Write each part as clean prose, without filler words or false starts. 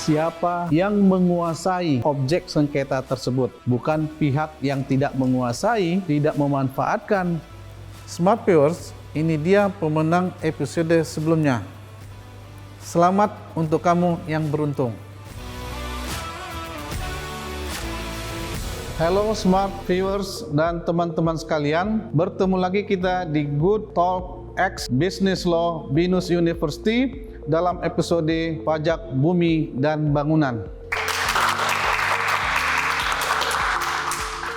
siapa yang menguasai objek sengketa tersebut, bukan pihak yang tidak menguasai, tidak memanfaatkan. Smart Viewers, ini dia pemenang episode sebelumnya. Selamat untuk kamu yang beruntung. Halo Smart Viewers dan teman-teman sekalian, bertemu lagi kita di Good Talk X Business Law Binus University dalam episode Pajak Bumi dan Bangunan.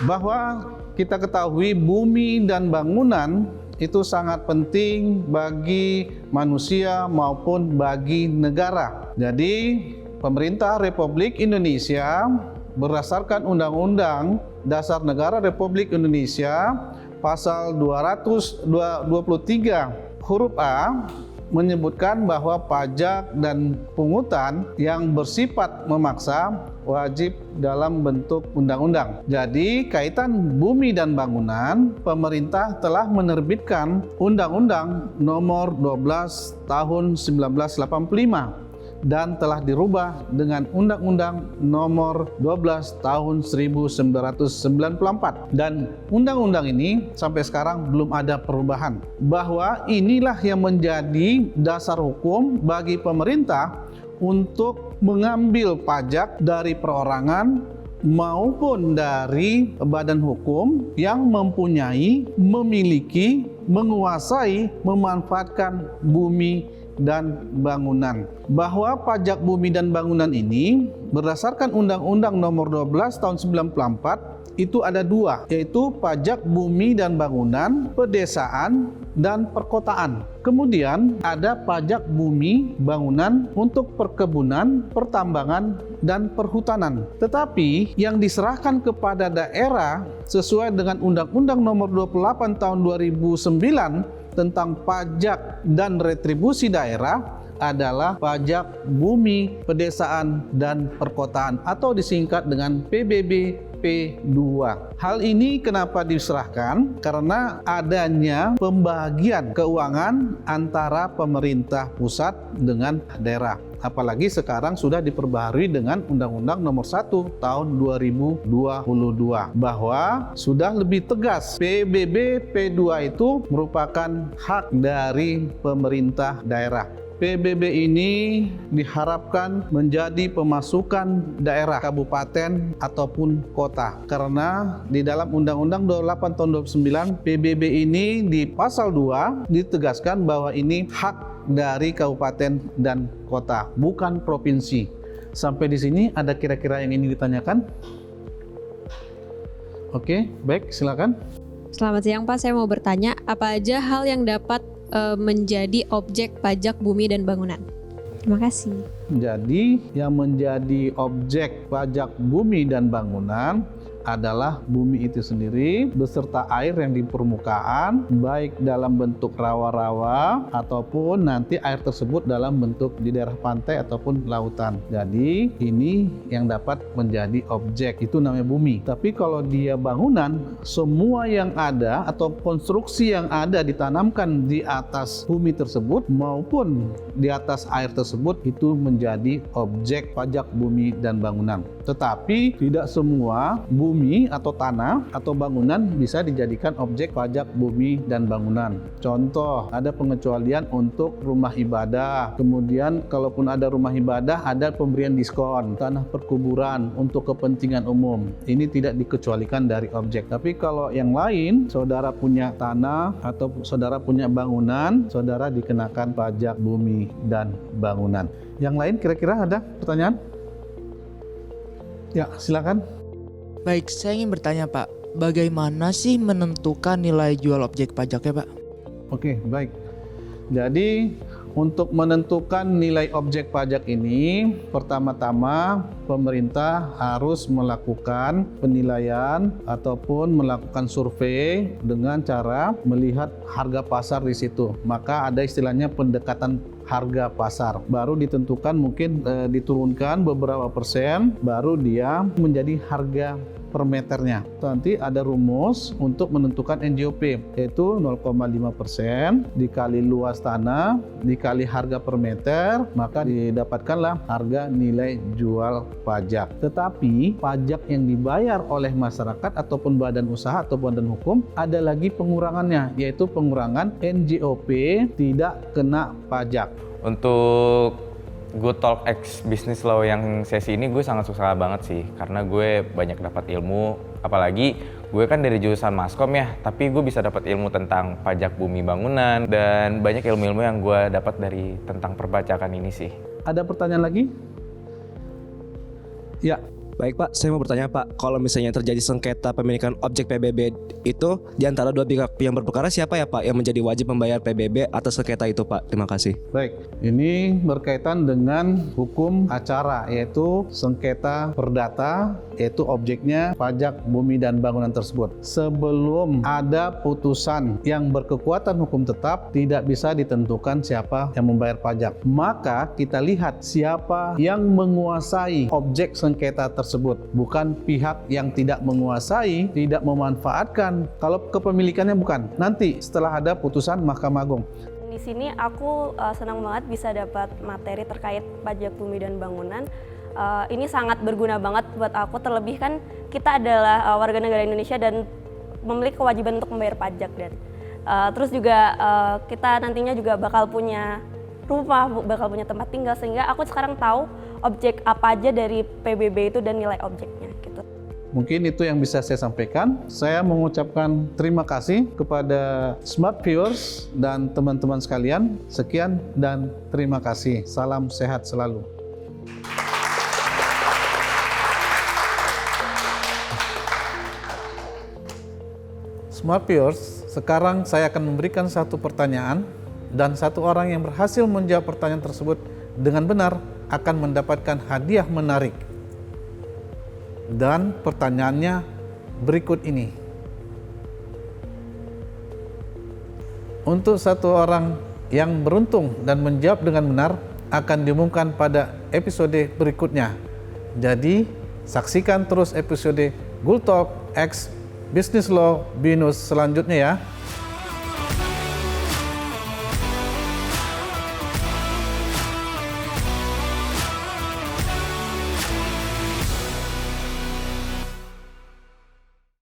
Bahwa kita ketahui bumi dan bangunan itu sangat penting bagi manusia maupun bagi negara. Jadi, pemerintah Republik Indonesia berdasarkan Undang-Undang Dasar Negara Republik Indonesia pasal 223 huruf A menyebutkan bahwa pajak dan pungutan yang bersifat memaksa wajib dalam bentuk undang-undang. Jadi, kaitan bumi dan bangunan, pemerintah telah menerbitkan Undang-Undang Nomor 12 Tahun 1985 dan telah dirubah dengan Undang-Undang Nomor 12 Tahun 1994. Dan undang-undang ini sampai sekarang belum ada perubahan. Bahwa inilah yang menjadi dasar hukum bagi pemerintah untuk mengambil pajak dari perorangan maupun dari badan hukum yang mempunyai, memiliki, menguasai, memanfaatkan bumi dan bangunan. Bahwa pajak bumi dan bangunan ini berdasarkan Undang-Undang Nomor 12 Tahun 1994 itu ada dua, yaitu pajak bumi dan bangunan, pedesaan, dan perkotaan. Kemudian ada pajak bumi bangunan untuk perkebunan, pertambangan, dan perhutanan. Tetapi yang diserahkan kepada daerah sesuai dengan Undang-Undang Nomor 28 Tahun 2009 tentang pajak dan retribusi daerah adalah pajak bumi, pedesaan, dan perkotaan atau disingkat dengan PBB P2. Hal ini kenapa diserahkan? Karena adanya pembagian keuangan antara pemerintah pusat dengan daerah. Apalagi sekarang sudah diperbaharui dengan Undang-Undang Nomor 1 Tahun 2022 bahwa sudah lebih tegas PBB P2 itu merupakan hak dari pemerintah daerah. PBB ini diharapkan menjadi pemasukan daerah, kabupaten, ataupun kota. Karena di dalam Undang-Undang 28 tahun 2009, PBB ini di pasal 2 ditegaskan bahwa ini hak dari kabupaten dan kota, bukan provinsi. Sampai di sini ada kira-kira yang ingin ditanyakan? Oke, baik, silakan. Selamat siang Pak, saya mau bertanya, apa aja hal yang dapat menjadi objek pajak bumi dan bangunan? Terima kasih. Jadi yang menjadi objek pajak bumi dan bangunan adalah bumi itu sendiri beserta air yang di permukaan, baik dalam bentuk rawa-rawa ataupun nanti air tersebut dalam bentuk di daerah pantai ataupun lautan. Jadi ini yang dapat menjadi objek, itu namanya bumi. Tapi kalau dia bangunan, semua yang ada atau konstruksi yang ada ditanamkan di atas bumi tersebut maupun di atas air tersebut itu menjadi objek pajak bumi dan bangunan. Tetapi tidak semua bumi atau tanah atau bangunan bisa dijadikan objek pajak bumi dan bangunan. Contoh, ada pengecualian untuk rumah ibadah. Kemudian kalaupun ada rumah ibadah, ada pemberian diskon. Tanah perkuburan untuk kepentingan umum. Ini tidak dikecualikan dari objek. Tapi kalau yang lain, saudara punya tanah atau saudara punya bangunan, saudara dikenakan pajak bumi dan bangunan. Yang lain kira-kira ada pertanyaan? Ya, silakan. Baik, saya ingin bertanya Pak, bagaimana sih menentukan nilai jual objek pajaknya Pak? Oke, baik. Jadi untuk menentukan nilai objek pajak ini, pertama-tama pemerintah harus melakukan penilaian ataupun melakukan survei dengan cara melihat harga pasar di situ. Maka ada istilahnya pendekatan harga pasar. Baru ditentukan mungkin diturunkan beberapa persen, baru dia menjadi harga per meternya. Nanti ada rumus untuk menentukan NJOP, yaitu 0,5% dikali luas tanah dikali harga per meter, maka didapatkanlah harga nilai jual pajak. Tetapi pajak yang dibayar oleh masyarakat ataupun badan usaha atau badan hukum ada lagi pengurangannya, yaitu pengurangan NJOP tidak kena pajak. Untuk Good Talk X Business Law yang sesi ini gue sangat suka banget sih, karena gue banyak dapat ilmu, apalagi gue kan dari jurusan Maskom ya, tapi gue bisa dapat ilmu tentang pajak bumi bangunan dan banyak ilmu-ilmu yang gue dapat dari tentang perpajakan ini sih. Ada pertanyaan lagi? Ya. Baik Pak, saya mau bertanya Pak, kalau misalnya terjadi sengketa pemilikan objek PBB itu di antara dua pihak yang berperkara, siapa ya Pak yang menjadi wajib membayar PBB atas sengketa itu Pak? Terima kasih. Baik, ini berkaitan dengan hukum acara, yaitu sengketa perdata, yaitu objeknya pajak bumi dan bangunan tersebut. Sebelum ada putusan yang berkekuatan hukum tetap, tidak bisa ditentukan siapa yang membayar pajak. Maka kita lihat siapa yang menguasai objek sengketa tersebut, bukan pihak yang tidak menguasai, tidak memanfaatkan. Kalau kepemilikannya bukan, nanti setelah ada putusan Mahkamah Agung. Di sini aku senang banget bisa dapat materi terkait pajak bumi dan bangunan. Ini sangat berguna banget buat aku, terlebih kan kita adalah warga negara Indonesia dan memiliki kewajiban untuk membayar pajak, dan terus juga kita nantinya juga bakal punya rumah, bakal punya tempat tinggal, sehingga aku sekarang tahu objek apa aja dari PBB itu dan nilai objeknya gitu. Mungkin itu yang bisa saya sampaikan. Saya mengucapkan terima kasih kepada Smart Viewers dan teman-teman sekalian. Sekian dan terima kasih. Salam sehat selalu. Smart Viewers, sekarang saya akan memberikan satu pertanyaan dan satu orang yang berhasil menjawab pertanyaan tersebut dengan benar akan mendapatkan hadiah menarik. Dan pertanyaannya berikut ini. Untuk satu orang yang beruntung dan menjawab dengan benar akan diumumkan pada episode berikutnya. Jadi, saksikan terus episode Good Talk X Business Law Binus selanjutnya ya.